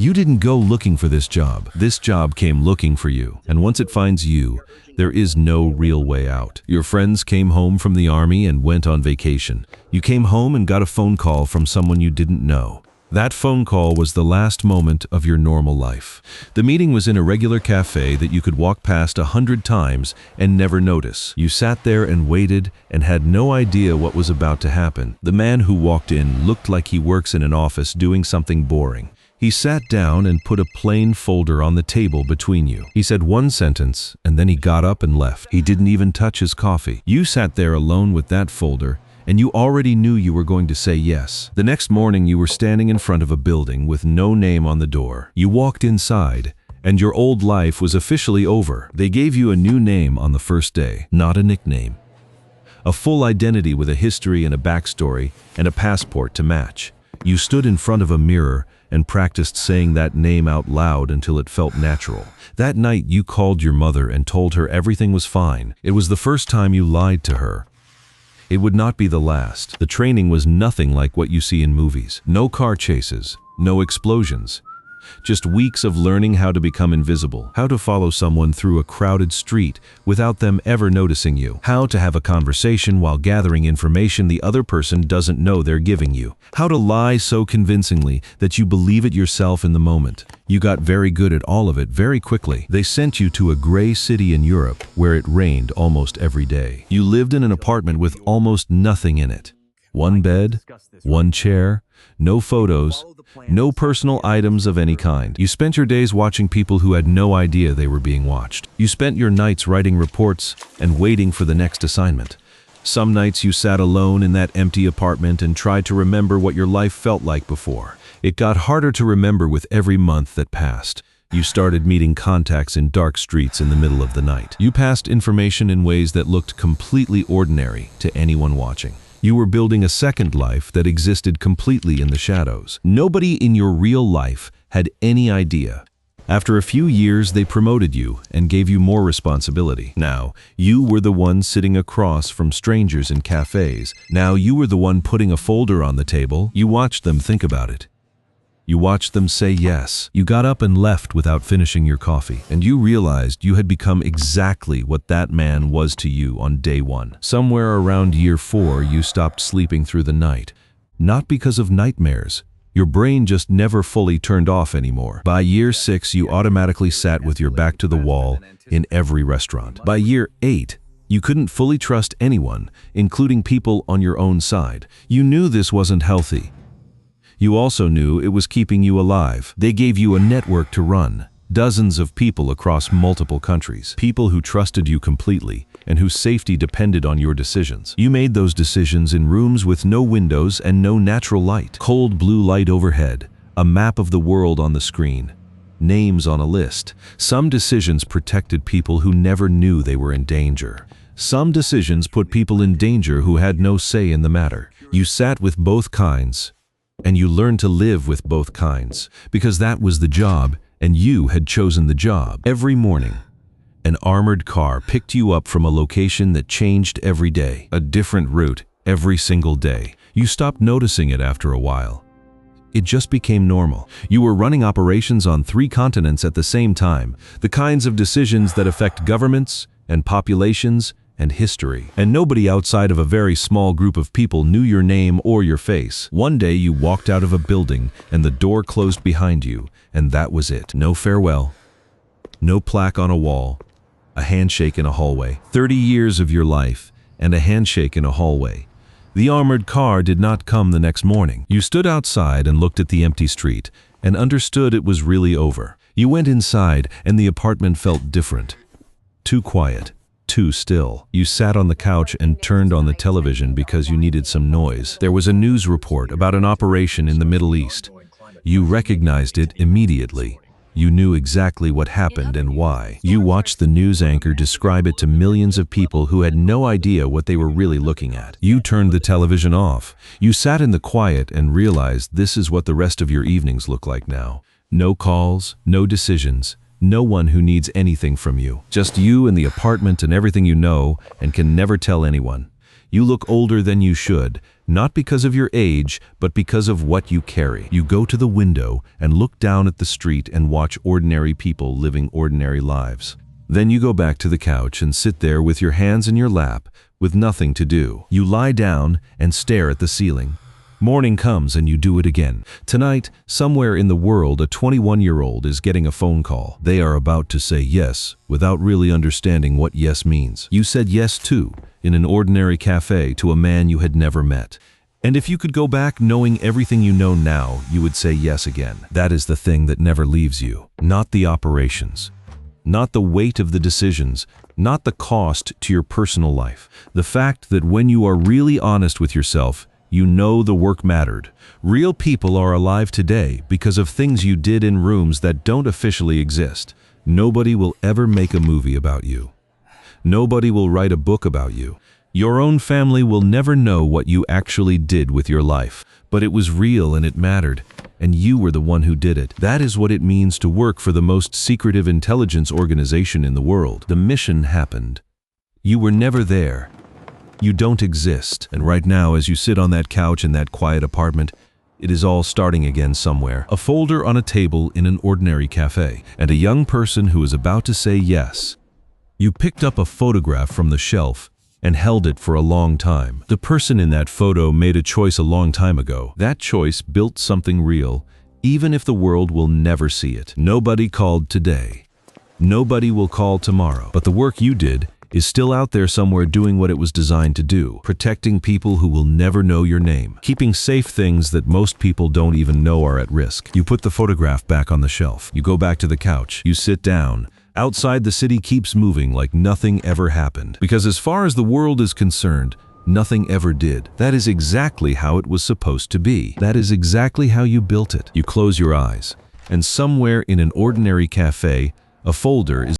You didn't go looking for this job. This job came looking for you. And once it finds you, there is no real way out. Your friends came home from the army and went on vacation. You came home and got a phone call from someone you didn't know. That phone call was the last moment of your normal life. The meeting was in a regular cafe that you could walk past 100 times and never notice. You sat there and waited and had no idea what was about to happen. The man who walked in looked like he works in an office doing something boring. He sat down and put a plain folder on the table between you. He said one sentence and then he got up and left. He didn't even touch his coffee. You sat there alone with that folder, and you already knew you were going to say yes. The next morning you were standing in front of a building with no name on the door. You walked inside, and your old life was officially over. They gave you a new name on the first day, not a nickname. A full identity with a history and a backstory and a passport to match. You stood in front of a mirror and practiced saying that name out loud until it felt natural. That night you called your mother and told her everything was fine. It was the first time you lied to her. It would not be the last. The training was nothing like what you see in movies. No car chases, no explosions. Just weeks of learning how to become invisible, how to follow someone through a crowded street without them ever noticing you, how to have a conversation while gathering information the other person doesn't know they're giving you, how to lie so convincingly that you believe it yourself in the moment. You got very good at all of it very quickly. They sent you to a gray city in Europe where it rained almost every day. You lived in an apartment with almost nothing in it. One bed, one chair, no photos, no personal items of any kind. You spent your days watching people who had no idea they were being watched. You spent your nights writing reports and waiting for the next assignment. Some nights you sat alone in that empty apartment and tried to remember what your life felt like before. It got harder to remember with every month that passed. You started meeting contacts in dark streets in the middle of the night. You passed information in ways that looked completely ordinary to anyone watching. You were building a second life that existed completely in the shadows. Nobody in your real life had any idea. After a few years, they promoted you and gave you more responsibility. Now, you were the one sitting across from strangers in cafes. Now, you were the one putting a folder on the table. You watched them think about it. You watched them say yes. You got up and left without finishing your coffee, and you realized you had become exactly what that man was to you on day one. Somewhere around year 4, you stopped sleeping through the night. Not because of nightmares. Your brain just never fully turned off anymore. By year 6, you automatically sat with your back to the wall in every restaurant. By year 8, you couldn't fully trust anyone, including people on your own side. You knew this wasn't healthy. You also knew it was keeping you alive. They gave you a network to run, dozens of people across multiple countries, people who trusted you completely and whose safety depended on your decisions. You made those decisions in rooms with no windows and no natural light. Cold blue light overhead, a map of the world on the screen, names on a list. Some decisions protected people who never knew they were in danger. Some decisions put people in danger who had no say in the matter. You sat with both kinds, and you learned to live with both kinds, because that was the job, and you had chosen the job. Every morning, an armored car picked you up from a location that changed every day, a different route every single day. You stopped noticing it after a while. It just became normal. You were running operations on 3 continents at the same time, the kinds of decisions that affect governments and populations and history. And nobody outside of a very small group of people knew your name or your face. One day you walked out of a building and the door closed behind you, and that was it. No farewell, no plaque on a wall, a handshake in a hallway. 30 years of your life and a handshake in a hallway. The armored car did not come the next morning. You stood outside and looked at the empty street and understood it was really over. You went inside and the apartment felt different. Too quiet. Too still. You sat on the couch and turned on the television because you needed some noise. There was a news report about an operation in the Middle East. You recognized it immediately. You knew exactly what happened and why. You watched the news anchor describe it to millions of people who had no idea what they were really looking at. You turned the television off. You sat in the quiet and realized this is what the rest of your evenings look like now. No calls, no decisions. No one who needs anything from you. Just you and the apartment and everything you know and can never tell anyone. You look older than you should, not because of your age, but because of what you carry. You go to the window and look down at the street and watch ordinary people living ordinary lives. Then you go back to the couch and sit there with your hands in your lap, with nothing to do. You lie down and stare at the ceiling. Morning comes and you do it again. Tonight, somewhere in the world, a 21-year-old is getting a phone call. They are about to say yes, without really understanding what yes means. You said yes too, in an ordinary cafe to a man you had never met. And if you could go back knowing everything you know now, you would say yes again. That is the thing that never leaves you. Not the operations. Not the weight of the decisions. Not the cost to your personal life. The fact that when you are really honest with yourself, you know the work mattered. Real people are alive today because of things you did in rooms that don't officially exist. Nobody will ever make a movie about you. Nobody will write a book about you. Your own family will never know what you actually did with your life. But it was real and it mattered, and you were the one who did it. That is what it means to work for the most secretive intelligence organization in the world. The mission happened. You were never there. You don't exist. And right now, as you sit on that couch in that quiet apartment, it is all starting again somewhere. A folder on a table in an ordinary cafe, and a young person who is about to say yes. You picked up a photograph from the shelf and held it for a long time. The person in that photo made a choice a long time ago. That choice built something real, even if the world will never see it. Nobody called today. Nobody will call tomorrow. But the work you did is still out there somewhere doing what it was designed to do, protecting people who will never know your name, keeping safe things that most people don't even know are at risk. You put the photograph back on the shelf. You go back to the couch. You sit down. Outside, the city keeps moving like nothing ever happened. Because as far as the world is concerned, nothing ever did. That is exactly how it was supposed to be. That is exactly how you built it. You close your eyes, and somewhere in an ordinary cafe, a folder is